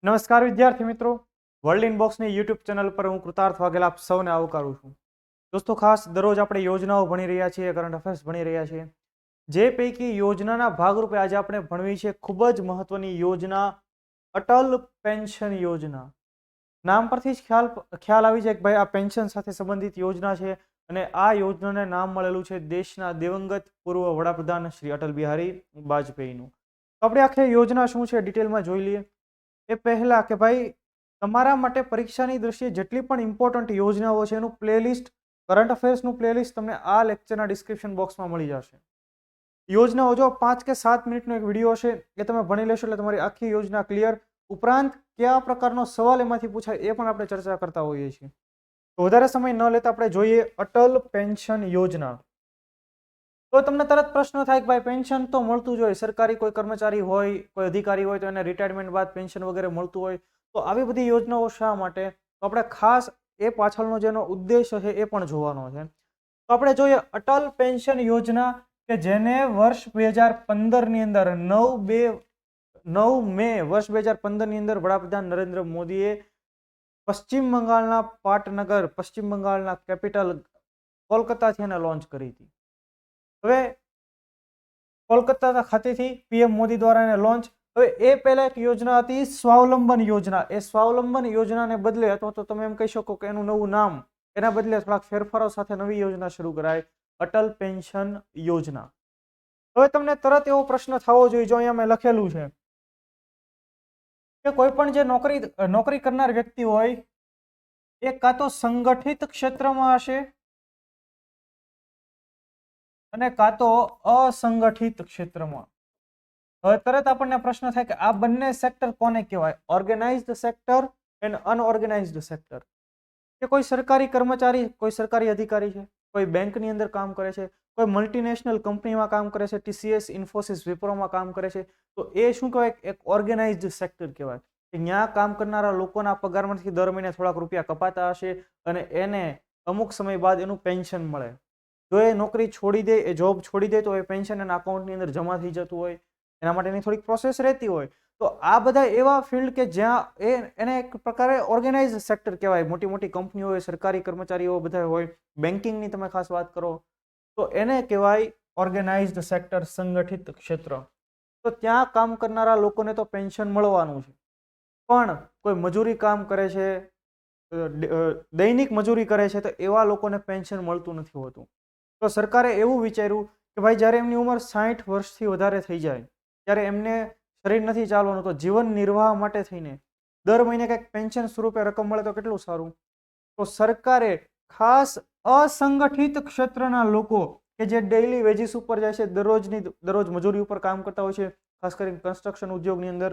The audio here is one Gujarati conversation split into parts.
નમસ્કાર વિદ્યાર્થી મિત્રો, વર્લ્ડ ઇનબોક્સની યુટ્યુબ ચેનલ પર હું કૃતાર્થ વાઘેલા આપ સૌને આવકારું છું. દોસ્તો, ખાસ દરરોજ આપણે યોજનાઓ ભણી રહ્યા છીએ, કરંટ અફેર્સ ભણી રહ્યા છીએ. જે પૈકી યોજનાના ભાગરૂપે આજે આપણે ભણવી છે ખૂબ જ મહત્વની યોજના, અટલ પેન્શન યોજના. નામ પરથી જ ખ્યાલ આવી જાય કે ભાઈ આ પેન્શન સાથે સંબંધિત યોજના છે અને આ યોજનાને નામ મળેલું છે દેશના દિવંગત પૂર્વ વડાપ્રધાન શ્રી અટલ બિહારી વાજપેયીનું. તો આપણે આખી યોજના શું છે ડિટેલમાં જોઈ લઈએ. એ પહેલા કે ભાઈ તમારા માટે પરીક્ષાની દ્રષ્ટિએ જેટલી પણ ઇમ્પોર્ટન્ટ યોજનાઓ છે એનું પ્લેલિસ્ટ, કરંટ અફેર્સનું પ્લેલિસ્ટ તમને આ લેક્ચરના ડિસ્ક્રિપ્શન બોક્સમાં મળી જશે. યોજનાઓ જો 5 કે 7 મિનિટનો એક વિડીયો છે એ તમે ભણી લેશો એટલે તમારી આખી યોજના ક્લિયર. ઉપરાંત કયા પ્રકારનો સવાલ એમાંથી પૂછાય એ પણ આપણે ચર્ચા કરતા હોઈએ છીએ. તો વધારે સમય ન લેતા આપણે જોઈએ અટલ પેન્શન યોજના. તો તમને તરત પ્રશ્ન થાય કે ભાઈ પેન્શન તો મળતું જ હોય, સરકારી કોઈ કર્મચારી હોય, કોઈ અધિકારી હોય તો એને રિટાયરમેન્ટ બાદ પેન્શન વગેરે મળતું હોય, તો આવી બધી યોજનાઓ શા માટે? તો આપણે ખાસ એ પાછળનો જેનો ઉદ્દેશ છે એ પણ જોવાનો છે. તો આપણે જોઈએ અટલ પેન્શન યોજના કે જેને વર્ષ 2015ની અંદર 9 મે વર્ષ 2015ની અંદર વડાપ્રધાન નરેન્દ્ર મોદીએ પશ્ચિમ બંગાળના પાટનગર, પશ્ચિમ બંગાળના કેપિટલ કોલકાતાથી એને લોન્ચ કરી હતી. હવે કોલકાતા ખાતેથી પીએમ મોદી દ્વારા એને લોન્ચ. હવે એ પહેલા એક યોજના હતી સ્વાવલંબન યોજના. એ સ્વાવલંબન યોજનાને બદલે અથવા તો તમે એમ કહી શકો કે એનું નવું નામ, એના બદલે થોડાક ફેરફારો સાથે નવી યોજના શરૂ કરાય, અટલ પેન્શન યોજના. હવે તમને તરત એવો પ્રશ્ન થવો જોઈએ, જો અહીંયા મેં લખેલું છે કે કોઈ પણ જે નોકરી કરનાર વ્યક્તિ હોય એ કાં તો સંગઠિત ક્ષેત્રમાં હશે અને કાં તો અસંગઠિત ક્ષેત્રમાં. હવે તરત આપણને પ્રશ્ન થાય કે આ બંને સેક્ટર કોને કહેવાય? Organised sector and unorganised sector. કે કોઈ સરકારી કર્મચારી, કોઈ સરકારી અધિકારી છે, કોઈ બેંકની અંદર કામ કરે છે, કોઈ મલ્ટીનેશનલ કંપનીમાં કામ કરે છે, TCS, ઇન્ફોસિસ, વિપ્રોમાં કામ કરે છે, તો એ શું કહેવાય? એક ઓર્ગેનાઇઝડ સેક્ટર કહેવાય. કે ત્યાં કામ કરનારા લોકોના પગારમાંથી દર મહિને થોડાક રૂપિયા કપાતા હશે અને એને અમુક સમય બાદ એનું પેન્શન મળે. જો એ નોકરી છોડી દે, એ જોબ છોડી દે તો એ પેન્શન એના અકાઉન્ટની અંદર જમા થઈ જતું હોય, એના માટેની થોડીક પ્રોસેસ રહેતી હોય. તો આ બધા એવા ફિલ્ડ કે જ્યાં એને એક પ્રકારે ઓર્ગેનાઇઝ સેક્ટર કહેવાય. મોટી મોટી કંપનીઓ હોય, સરકારી કર્મચારીઓ બધા હોય, બેન્કિંગની તમે ખાસ વાત કરો તો એને કહેવાય ઓર્ગેનાઇઝડ સેક્ટર, સંગઠિત ક્ષેત્ર. તો ત્યાં કામ કરનારા લોકોને તો પેન્શન મળવાનું છે, પણ કોઈ મજૂરી કામ કરે છે, દૈનિક મજૂરી કરે છે, તો એવા લોકોને પેન્શન મળતું નથી હોતું. તો સરકારે એવું વિચાર્યું કે ભાઈ જ્યારે એમની ઉંમર 60 વર્ષથી વધારે થઈ જાય ત્યારે એમને શરીર નથી ચાલવાનું, તો જીવન નિર્વાહ માટે થઈને દર મહિને કંઈક પેન્શન સ્વરૂપે રકમ મળે તો કેટલું સારું. તો સરકારે ખાસ અસંગઠિત ક્ષેત્રના લોકો કે જે ડેઇલી વેજીસ ઉપર જાય છે, દરરોજ મજૂરી ઉપર કામ કરતા હોય છે, ખાસ કરીને કન્સ્ટ્રક્શન ઉદ્યોગની અંદર,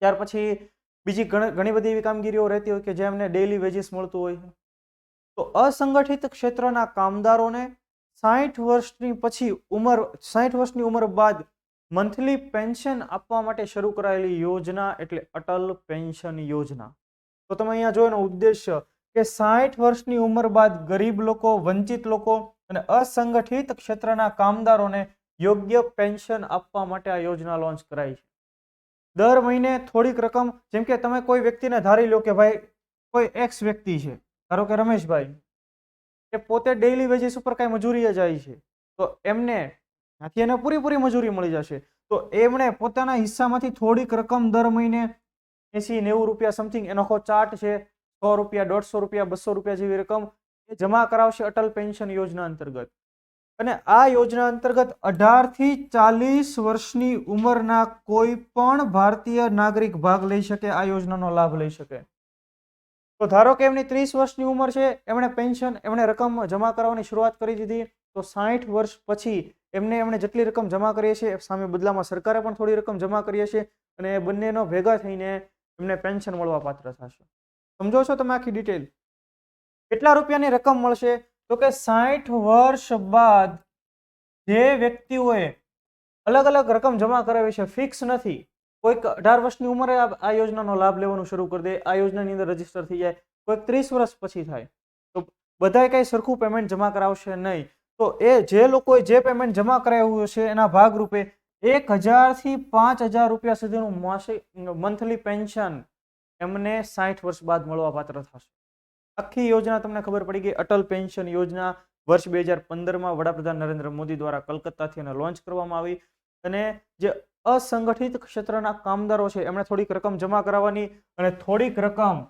ત્યાર પછી બીજી ઘણી બધી એવી કામગીરીઓ રહેતી હોય કે જે એમને ડેઇલી વેજીસ મળતું હોય. તો અસંગઠિત ક્ષેત્રના કામદારોને 60 વર્ષની ઉંમર બાદ મંથલી પેન્શન આપવા માટે શરૂ કરાયેલી યોજના એટલે અટલ પેન્શન યોજના. તો તમે અહીંયા જોયો એનો ઉદ્દેશ્ય કે 60 વર્ષની ઉંમર બાદ ગરીબ લોકો, વંચિત લોકો અને અસંગઠિત ક્ષેત્રના કામદારોને યોગ્ય પેન્શન આપવા માટે આ યોજના લોન્ચ કરાઈ છે. દર મહિને થોડીક રકમ, જેમ કે તમે કોઈ વ્યક્તિને ધારી લો કે ભાઈ કોઈ એક્સ વ્યક્તિ છે, ધારો કે રમેશભાઈ, એ પોતે ડેઇલી વેજીસ ઉપર કાંઈ મજૂરીએ જાય છે, તો એમને ત્યાંથી એને પૂરી મજૂરી મળી જશે. તો એમણે પોતાના હિસ્સામાંથી થોડીક રકમ દર મહિને 80-90 રૂપિયા સમથિંગ એનો ચાર્ટ છે, 100 રૂપિયા, 150 રૂપિયા, 200 રૂપિયા જેવી રકમ એ જમા કરાવશે અટલ પેન્શન યોજના અંતર્ગત. અને આ યોજના અંતર્ગત 18 થી 40 વર્ષની ઉંમરના કોઈ પણ ભારતીય નાગરિક ભાગ લઈ શકે, આ યોજનાનો લાભ લઈ શકે. તો ધારો કે એમની 30 વર્ષની ઉંમર છે, એમણે રકમ જમા કરાવવાની શરૂઆત કરી દીધી, તો 60 વર્ષ પછી એમણે જેટલી રકમ જમા કરી છે સામે બદલામાં સરકારે પણ થોડી રકમ જમા કરી છે અને એ બંનેનો ભેગા થઈને એમને પેન્શન મળવા પાત્ર થશે. સમજો છો તમે આખી ડિટેલ? કેટલા રૂપિયાની રકમ મળશે? તો કે 60 વર્ષ બાદ જે વ્યક્તિઓએ અલગ અલગ રકમ જમા કરાવી છે, ફિક્સ નથી. કોઈક 18 વર્ષની ઉંમરે આ યોજનાનો લાભ લેવાનું શરૂ કરી દે, આ યોજનાની અંદર રજીસ્ટર થઈ જાય, કોઈક 30 વર્ષ પછી થાય, તો બધાએ કઈ સરખું પેમેન્ટ જમા કરાવશે નહીં. તો એ જે લોકોએ જે પેમેન્ટ જમા કરાવ્યું છે એના ભાગરૂપે 1000 થી 5000 રૂપિયા સુધીનું મંથલી પેન્શન એમને 60 વર્ષ બાદ મળવાપાત્ર થશે. આખી યોજના તમને ખબર પડી ગઈ. અટલ પેન્શન યોજના વર્ષ 2015માં વડાપ્રધાન નરેન્દ્ર મોદી દ્વારા કલકત્તાથી એને લોન્ચ કરવામાં આવી. અને જે અસંગઠિત ક્ષેત્રના કામદારો છે એમણે થોડીક રકમ જમા કરાવવાની અને થોડીક રકમ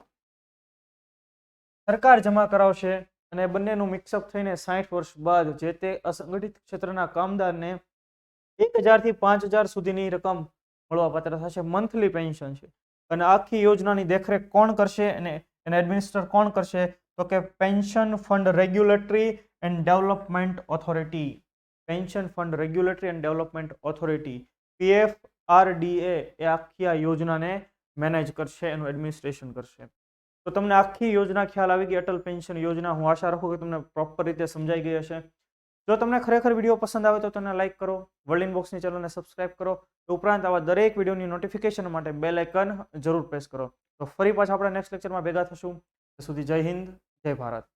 સરકાર જમા કરાવશે અને બંનેનું મિક્સઅપ થઈને 60 વર્ષ બાદ જે તે અસંગઠિત ક્ષેત્રના કામદારને 1000 થી 5000 સુધીની રકમ મળવાપાત્ર થશે. મંથલી પેન્શન છે. અને આખી યોજનાની દેખરેખ કોણ કરશે અને એને એડમિનિસ્ટર કોણ કરશે? તો કે pension fund regulatory and development authority. Pension fund regulatory and development authority PFRDA એ આખી આ યોજનાને મેનેજ કરશે, એનું એડમિનિસ્ટ્રેશન કરશે. તો તમને આખી યોજના ખ્યાલ આવી ગઈ, અટલ પેન્શન યોજના. હું આશા રાખું કે તમને પ્રોપર રીતે સમજાઈ ગઈ હશે. જો તમને ખરેખર વિડીયો પસંદ આવે તો તેને લાઇક કરો, વર્લ્ડ ઇનબોક્સની ચેનલને સબસ્ક્રાઇબ કરો. ઉપરાંત આવા દરેક વિડીયોની નોટિફિકેશન માટે બેલ આઇકન જરૂર પ્રેસ કરો. તો ફરી પાછા આપણે નેક્સ્ટ લેક્ચરમાં ભેગા થશું. ત્યાં સુધી જય હિન્દ, જય ભારત.